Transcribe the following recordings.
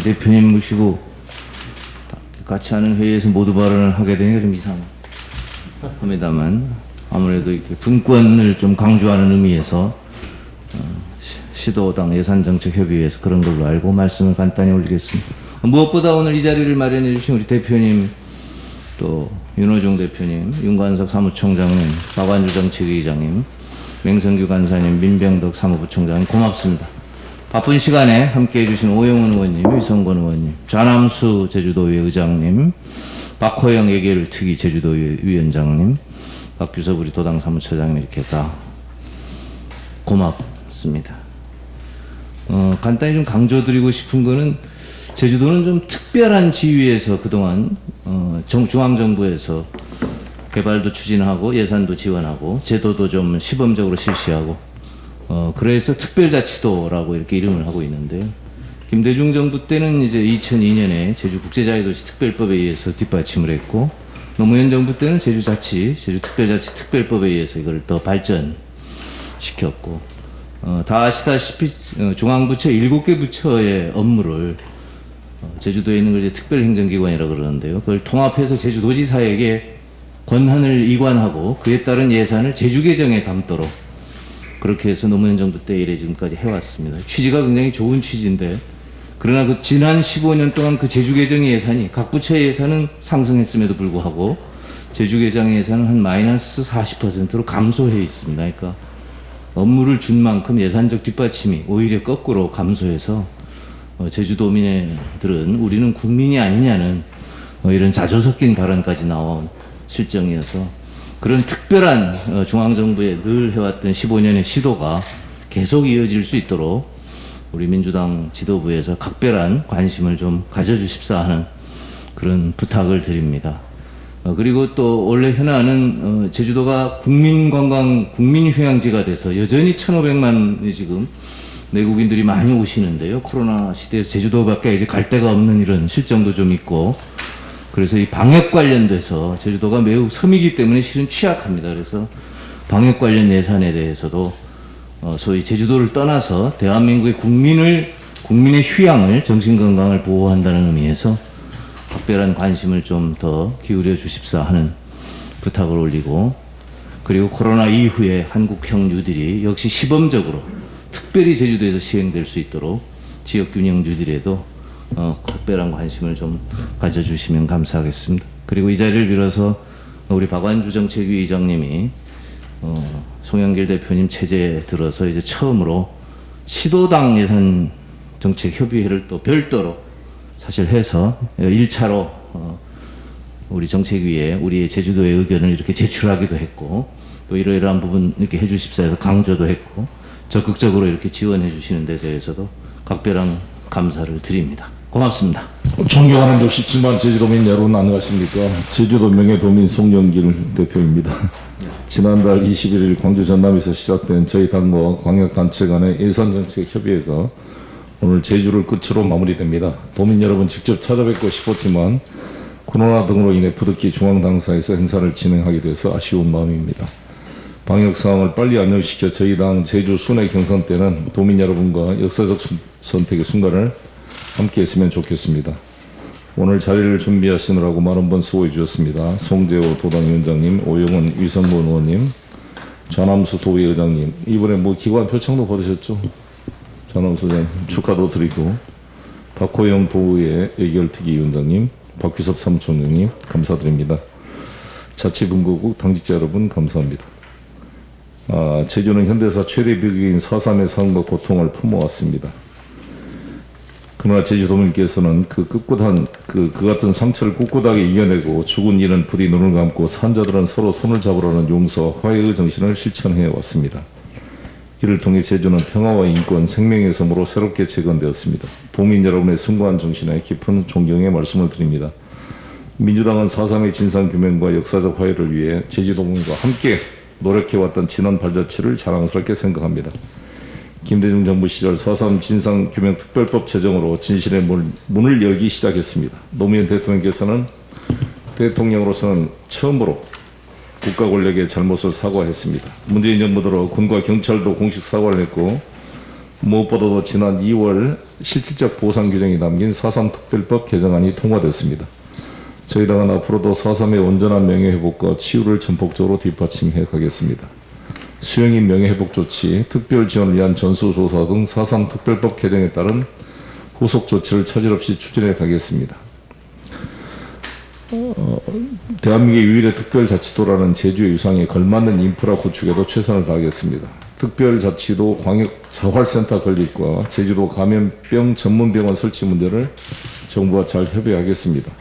대표님 모시고 같이 하는 회의에서 모두 발언을 하게 되니까 좀 이상합니다만 아무래도 이렇게 분권을 좀 강조하는 의미에서 시도당 예산정책협의회에서 그런 걸로 알고 말씀을 간단히 올리겠습니다. 무엇보다 오늘 이 자리를 마련해 주신 우리 대표님, 또 윤호중 대표님, 윤관석 사무총장님, 박완주 정책위의장님, 맹성규 간사님, 민병덕 사무부총장님 고맙습니다. 바쁜 시간에 함께해 주신 오영훈 의원님, 위성권 의원님, 좌남수 제주도의회 의장님, 박호영 예결특위 제주도의회 위원장님, 박규섭 우리 도당 사무처장님 이렇게 다 고맙습니다. 간단히 좀 강조드리고 싶은 거는 제주도는 좀 특별한 지위에서 그동안 중앙정부에서 개발도 추진하고 예산도 지원하고 제도도 좀 시범적으로 실시하고 그래서 특별자치도라고 이렇게 이름을 하고 있는데요. 김대중 정부 때는 이제 2002년에 제주국제자유도시 특별법에 의해서 뒷받침을 했고 노무현 정부 때는 제주특별자치 특별법에 의해서 이걸 더 발전시켰고 다 아시다시피 중앙부처 7개 부처의 업무를 제주도에 있는 걸 이제 특별행정기관이라고 그러는데요. 그걸 통합해서 제주도지사에게 권한을 이관하고 그에 따른 예산을 제주계정에 담도록 그렇게 해서 노무현 정부 때 이래 지금까지 해왔습니다. 취지가 굉장히 좋은 취지인데 그러나 그 지난 15년 동안 그 제주계정의 예산이 각 부처의 예산은 상승했음에도 불구하고 제주계정의 예산은 한 마이너스 40%로 감소해 있습니다. 그러니까 업무를 준 만큼 예산적 뒷받침이 오히려 거꾸로 감소해서 제주도민들은 우리는 국민이 아니냐는 이런 자조 섞인 발언까지 나온 실정이어서 그런 특별한 중앙정부에 늘 해왔던 15년의 시도가 계속 이어질 수 있도록 우리 민주당 지도부에서 각별한 관심을 좀 가져주십사 하는 그런 부탁을 드립니다. 그리고 또 원래 현안은 제주도가 국민관광, 국민휴양지가 돼서 여전히 1,500만이 지금 내국인들이 많이 오시는데요. 코로나 시대에서 제주도밖에 이제 갈 데가 없는 이런 실정도 좀 있고 그래서 이 방역 관련돼서 제주도가 매우 섬이기 때문에 실은 취약합니다. 그래서 방역 관련 예산에 대해서도 소위 제주도를 떠나서 대한민국의 국민의 휴양을, 정신건강을 보호한다는 의미에서 특별한 관심을 좀 더 기울여 주십사 하는 부탁을 올리고 그리고 코로나 이후에 한국형 뉴딜이 역시 시범적으로 특별히 제주도에서 시행될 수 있도록 지역균형 뉴딜에도 특별한 관심을 좀 가져주시면 감사하겠습니다. 그리고 이 자리를 빌어서 우리 박완주 정책위 의장님이 송영길 대표님 체제에 들어서 이제 처음으로 시도당 예산 정책 협의회를 또 별도로 사실 해서 1차로 우리 정책위에 우리의 제주도의 의견을 이렇게 제출하기도 했고 또 이러이러한 부분 이렇게 해주십사 해서 강조도 했고 적극적으로 이렇게 지원해 주시는 데 대해서도 각별한 감사를 드립니다. 고맙습니다. 존경하는 67만 제주도민 여러분 안녕하십니까. 제주도 명예도민 송영길 대표입니다. 지난달 21일 광주 전남에서 시작된 저희 당과 광역단체 간의 예산정책협의회가 오늘 제주를 끝으로 마무리됩니다. 도민 여러분 직접 찾아뵙고 싶었지만 코로나 등으로 인해 부득이 중앙당사에서 행사를 진행하게 돼서 아쉬운 마음입니다. 방역 상황을 빨리 안정시켜 저희 당 제주 순회 경선 때는 도민 여러분과 역사적 선택의 순간을 함께 했으면 좋겠습니다. 오늘 자리를 준비하시느라고 많은 번 수고해 주셨습니다. 송재호 도당위원장님, 오영훈 위성문 의원님, 좌남수 도의회장님, 이번에 기관 표창도 받으셨죠? 좌남수 장 축하도 드리고, 박호영 도의회 예결특위위원장님, 박규섭 사무총장님 감사드립니다. 자치분고국 당직자 여러분 감사합니다. 제주는 현대사 최대 비극인 4.3의 삶과 고통을 품어왔습니다. 그러나 제주도민께서는 그 같은 상처를 꿋꿋하게 이겨내고 죽은 이는 부디 눈을 감고 산자들은 서로 손을 잡으라는 용서, 화해의 정신을 실천해 왔습니다. 이를 통해 제주는 평화와 인권, 생명의 섬으로 새롭게 재건되었습니다. 도민 여러분의 숭고한 정신에 깊은 존경의 말씀을 드립니다. 민주당은 4.3의 진상규명과 역사적 화해를 위해 제주도민과 함께 노력해왔던 지난 발자취를 자랑스럽게 생각합니다. 김대중 정부 시절 4.3 진상규명특별법 제정으로 진실의 문을 열기 시작했습니다. 노무현 대통령께서는 대통령으로서는 처음으로 국가 권력의 잘못을 사과했습니다. 문재인 정부 들어 군과 경찰도 공식 사과를 했고 무엇보다도 지난 2월 실질적 보상 규정이 담긴 4.3 특별법 개정안이 통과됐습니다. 저희 당은 앞으로도 4.3의 온전한 명예회복과 치유를 전폭적으로 뒷받침해 가겠습니다. 수용인 명예회복 조치, 특별 지원을 위한 전수조사 등 4.3 특별법 개정에 따른 후속 조치를 차질 없이 추진해 가겠습니다. 대한민국의 유일의 특별자치도라는 제주의 유상에 걸맞는 인프라 구축에도 최선을 다하겠습니다. 특별자치도 광역자활센터 건립과 제주도 감염병 전문병원 설치 문제를 정부와 잘 협의하겠습니다.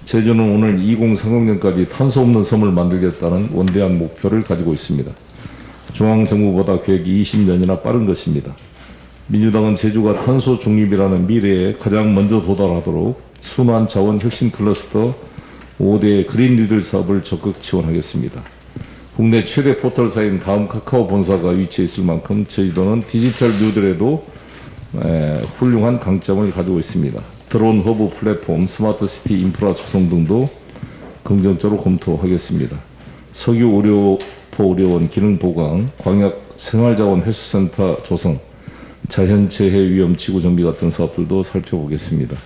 제주는 오늘 2030년까지 탄소 없는 섬을 만들겠다는 원대한 목표를 가지고 있습니다. 중앙정부보다 계획이 20년이나 빠른 것입니다. 민주당은 제주가 탄소 중립이라는 미래에 가장 먼저 도달하도록 순환 자원 혁신 클러스터 5대 그린 뉴딜 사업을 적극 지원하겠습니다. 국내 최대 포털사인 다음 카카오 본사가 위치해 있을 만큼 제주도는 디지털 뉴딜에도 훌륭한 강점을 가지고 있습니다. 드론 허브 플랫폼, 스마트시티 인프라 조성 등도 긍정적으로 검토하겠습니다. 석유 의료포 의료원 기능 보강, 광역 생활자원 회수센터 조성, 자연재해 위험 지구 정비 같은 사업들도 살펴보겠습니다.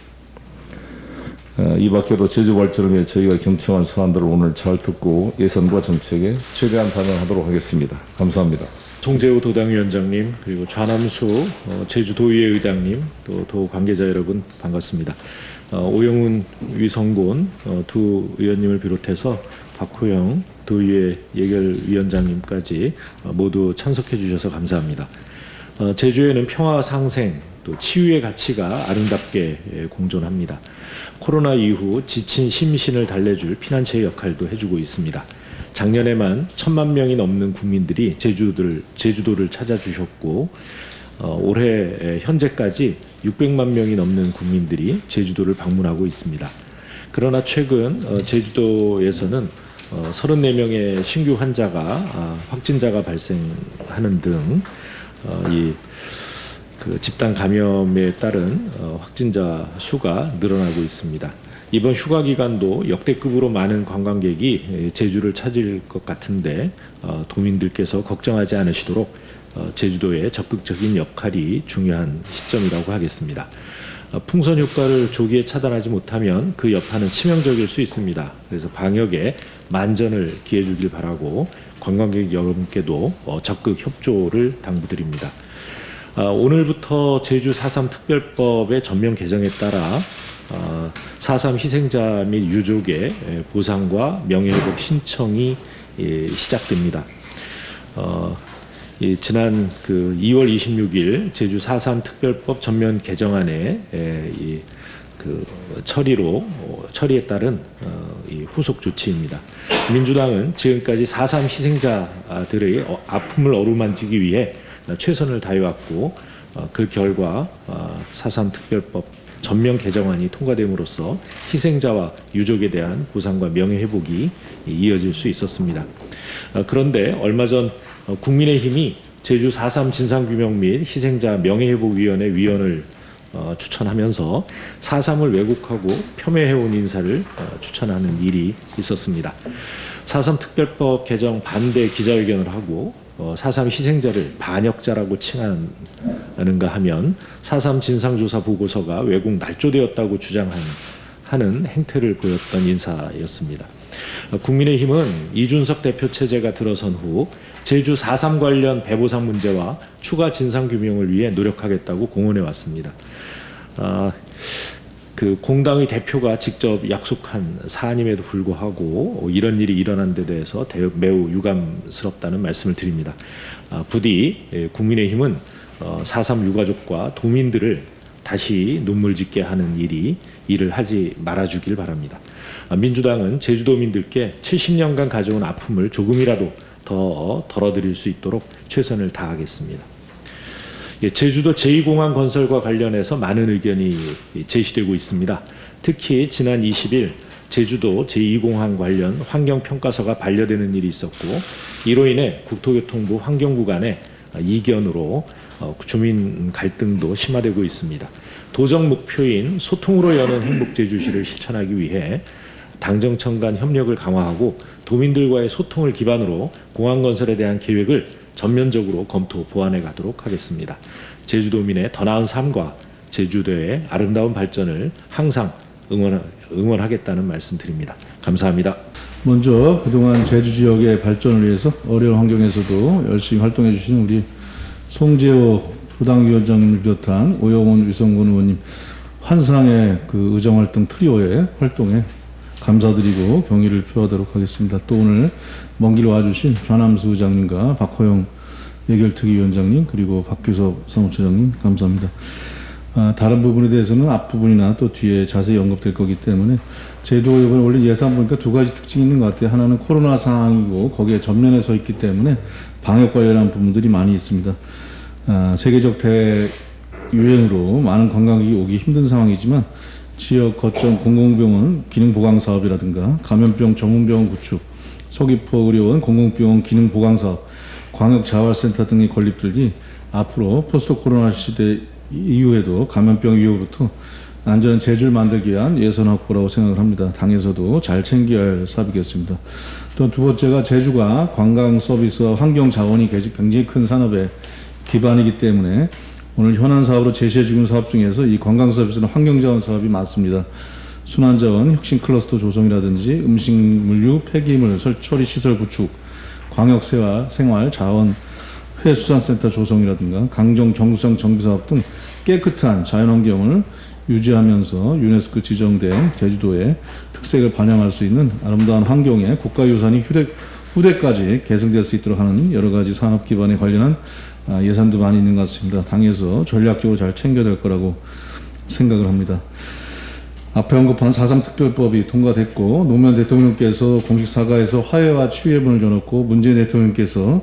이 밖에도 제주 발전을 위해 저희가 경청한 사안들을 오늘 잘 듣고 예산과 정책에 최대한 반영하도록 하겠습니다. 감사합니다. 송재호 도당위원장님, 그리고 좌남수 제주도의회 의장님, 또 도 관계자 여러분 반갑습니다. 오영훈, 위성곤 두 의원님을 비롯해서 박호영 도의회 예결위원장님까지 모두 참석해 주셔서 감사합니다. 제주에는 평화 상생, 또 치유의 가치가 아름답게 공존합니다. 코로나 이후 지친 심신을 달래줄 피난처의 역할도 해주고 있습니다. 작년에만 1,000만 명이 넘는 국민들이 제주도를 찾아주셨고 올해 현재까지 600만 명이 넘는 국민들이 제주도를 방문하고 있습니다. 그러나 최근 제주도에서는 34명의 신규 확진자가 발생하는 등 집단 감염에 따른 확진자 수가 늘어나고 있습니다. 이번 휴가 기간도 역대급으로 많은 관광객이 제주를 찾을 것 같은데 도민들께서 걱정하지 않으시도록 제주도의 적극적인 역할이 중요한 시점이라고 하겠습니다. 풍선 효과를 조기에 차단하지 못하면 그 여파는 치명적일 수 있습니다. 그래서 방역에 만전을 기해 주길 바라고 관광객 여러분께도 적극 협조를 당부드립니다. 오늘부터 제주 4.3 특별법의 전면 개정에 따라 4.3 희생자 및 유족의 보상과 명예회복 신청이 시작됩니다. 지난 2월 26일 제주 4.3 특별법 전면 개정안의 처리에 따른 후속 조치입니다. 민주당은 지금까지 4.3 희생자들의 아픔을 어루만지기 위해 최선을 다해왔고 그 결과 4.3 특별법 전면 개정안이 통과됨으로써 희생자와 유족에 대한 보상과 명예회복이 이어질 수 있었습니다. 그런데 얼마 전 국민의힘이 제주 4.3 진상규명 및 희생자 명예회복위원회 위원을 추천하면서 4.3을 왜곡하고 폄훼해온 인사를 추천하는 일이 있었습니다. 4.3 특별법 개정 반대 기자회견을 하고 4.3 희생자를 반역자라고 칭하는가 하면 4.3 진상조사 보고서가 왜곡 날조되었다고 주장하는 행태를 보였던 인사였습니다. 국민의힘은 이준석 대표 체제가 들어선 후 제주 4.3 관련 배보상 문제와 추가 진상규명을 위해 노력하겠다고 공언해 왔습니다. 공당의 대표가 직접 약속한 사안임에도 불구하고 이런 일이 일어난 데 대해서 매우 유감스럽다는 말씀을 드립니다. 부디 국민의힘은 4.3 유가족과 도민들을 다시 눈물 짓게 하는 일을 하지 말아주길 바랍니다. 민주당은 제주도민들께 70년간 가져온 아픔을 조금이라도 더 덜어드릴 수 있도록 최선을 다하겠습니다. 제주도 제2공항 건설과 관련해서 많은 의견이 제시되고 있습니다. 특히 지난 20일 제주도 제2공항 관련 환경평가서가 반려되는 일이 있었고 이로 인해 국토교통부 환경부 간의 이견으로 주민 갈등도 심화되고 있습니다. 도정 목표인 소통으로 여는 행복제주시를 실천하기 위해 당정청 간 협력을 강화하고 도민들과의 소통을 기반으로 공항 건설에 대한 계획을 전면적으로 검토 보완해 가도록 하겠습니다. 제주도민의 더 나은 삶과 제주도의 아름다운 발전을 항상 응원하겠다는 말씀 드립니다. 감사합니다. 먼저 그동안 제주 지역의 발전을 위해서 어려운 환경에서도 열심히 활동해 주신 우리 송재호 부당위원장님 비롯한 오영훈 위성군 의원님 환상의 그 의정활동 트리오의 활동에 감사드리고 경의를 표하도록 하겠습니다. 또 오늘 먼 길 와주신 좌남수 의장님과 박호영 예결특위위원장님 그리고 박규섭 사무처장님 감사합니다. 다른 부분에 대해서는 앞부분이나 또 뒤에 자세히 언급될 거기 때문에 제주도가 이번에 올린 예산 보니까 두 가지 특징이 있는 것 같아요. 하나는 코로나 상황이고 거기에 전면에 서 있기 때문에 방역 관련한 부분들이 많이 있습니다. 세계적 대유행으로 많은 관광객이 오기 힘든 상황이지만 지역 거점 공공병원 기능 보강 사업이라든가 감염병 전문병원 구축, 서귀포 의료원 공공병원 기능 보강 사업, 광역 자활센터 등의 건립들이 앞으로 포스트 코로나 시대 이후에도 감염병 이후부터 안전한 제주를 만들기 위한 예산 확보라고 생각을 합니다. 당에서도 잘 챙겨야 할 사업이겠습니다. 또 두 번째가 제주가 관광 서비스와 환경 자원이 굉장히 큰 산업의 기반이기 때문에 오늘 현안 사업으로 제시해 주는 사업 중에서 이 관광 서비스는 환경 자원 사업이 많습니다. 순환 자원 혁신 클러스터 조성이라든지 음식물류 폐기물 처리 시설 구축, 광역 생활 자원 해수산센터 조성이라든가 강정 정수장 정비 사업 등 깨끗한 자연환경을 유지하면서 유네스코 지정된 제주도의 특색을 반영할 수 있는 아름다운 환경의 국가유산이 후대까지 계승될 수 있도록 하는 여러 가지 산업 기반에 관련한 예산도 많이 있는 것 같습니다. 당에서 전략적으로 잘 챙겨야 될 거라고 생각을 합니다. 앞에 언급한 4.3 특별법이 통과됐고 노무현 대통령께서 공식 사과에서 화해와 치유의 문을 열었고 문재인 대통령께서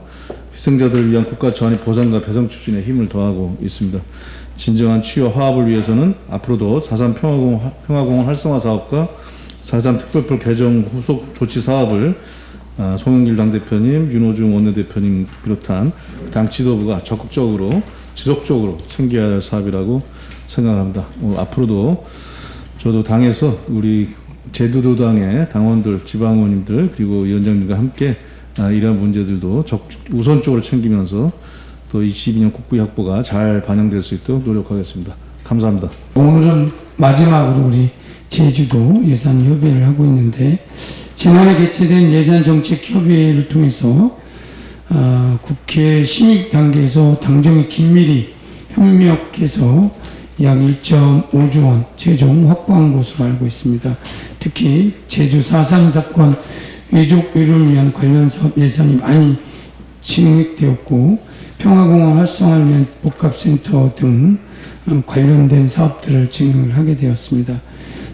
희생자들을 위한 국가 차원의 보상과 배상 추진에 힘을 더하고 있습니다. 진정한 치유와 화합을 위해서는 앞으로도 4.3 평화공원 활성화 사업과 4.3 특별법 개정 후속 조치 사업을 송영길 당대표님, 윤호중 원내대표님 비롯한 당 지도부가 적극적으로 지속적으로 챙겨야 할 사업이라고 생각합니다. 앞으로도 저도 당에서 우리 제주도당의 당원들, 지방의원님들 그리고 위원장님과 함께 이러한 문제들도 우선적으로 챙기면서 또 22년 국부의 확보가 잘 반영될 수 있도록 노력하겠습니다. 감사합니다. 오늘은 마지막으로 우리 제주도 예산협의를 하고 있는데 지난해 개최된 예산정책협의회를 통해서 국회 심의 단계에서 당정이 긴밀히 협력해서 약 1.5조 원 최종 확보한 것으로 알고 있습니다. 특히 제주 4.3 사건 외족 의료를 위한 관련 사업 예산이 많이 증액되었고 평화공원 활성화를 위한 복합센터 등 관련된 사업들을 진행을 하게 되었습니다.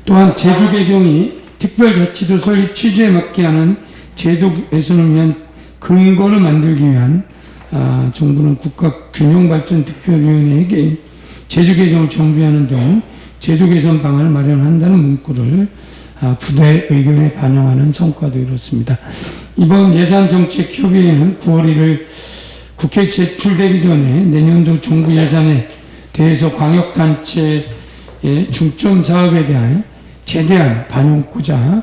또한 제주 개정이 특별자치도 설립 취지에 맞게 하는 제도 개선을 위한 근거를 만들기 위한 정부는 국가균형발전특별위원회에게 제주 개정을 정비하는 등 제도 개선 방안을 마련한다는 문구를 부대 의견에 반영하는 성과도 이렇습니다. 이번 예산정책협의회는 9월 1일 국회 제출되기 전에 내년도 정부 예산에 대해서 광역단체의 중점 사업에 대한 최대한 반영하고자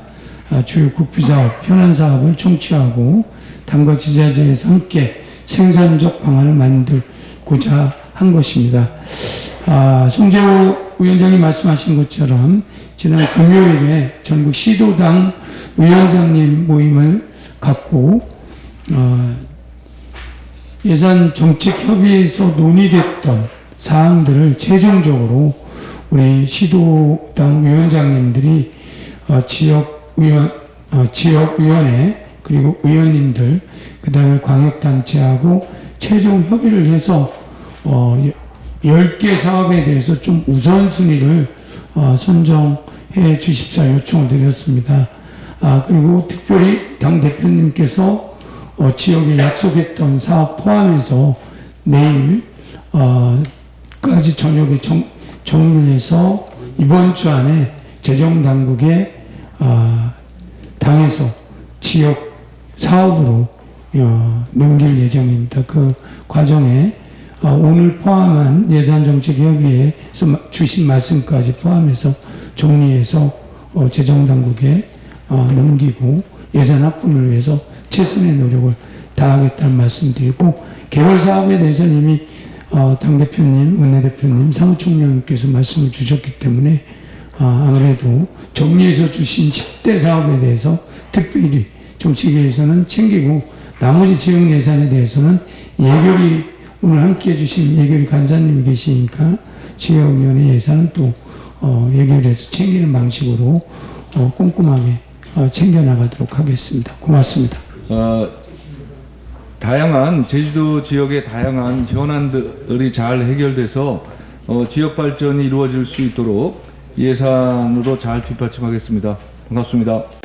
주요 국비사업, 현안사업을 청취하고 당과 지자체에서 함께 생산적 방안을 만들고자 한 것입니다. 송재호 위원장님 말씀하신 것처럼 지난 금요일에 전국 시도당 위원장님 모임을 갖고 예산정책협의회에서 논의됐던 사항들을 우리 시도당 위원장님들이 지역위원회 그리고 의원님들 그 다음에 광역단체하고 최종 협의를 해서 10개 사업에 대해서 좀 우선순위를 선정해 주십사 요청을 드렸습니다. 그리고 특별히 당 대표님께서 지역에 약속했던 사업 포함해서 내일까지 저녁에 정리를 해서 이번 주 안에 재정당국에 당에서 지역 사업으로 넘길 예정입니다. 그 과정에 오늘 포함한 예산정책협의회에서 주신 말씀까지 포함해서 정리해서 재정당국에 넘기고 예산 확보를 위해서 최선의 노력을 다하겠다는 말씀드리고 개발 사업에 대해서는 이미 당대표님, 원내대표님, 사무총장님께서 말씀을 주셨기 때문에 아무래도 정리해서 주신 10대 사업에 대해서 특별히 정치계에서는 챙기고 나머지 지역 예산에 대해서는 예결위 오늘 함께해 주신 예결위 간사님이 계시니까 지역위원회 예산은 또 예결위에서 챙기는 방식으로 꼼꼼하게 챙겨나가도록 하겠습니다. 고맙습니다. 다양한 제주도 지역의 다양한 현안들이 잘 해결돼서 지역 발전이 이루어질 수 있도록 예산으로 잘 뒷받침하겠습니다. 반갑습니다.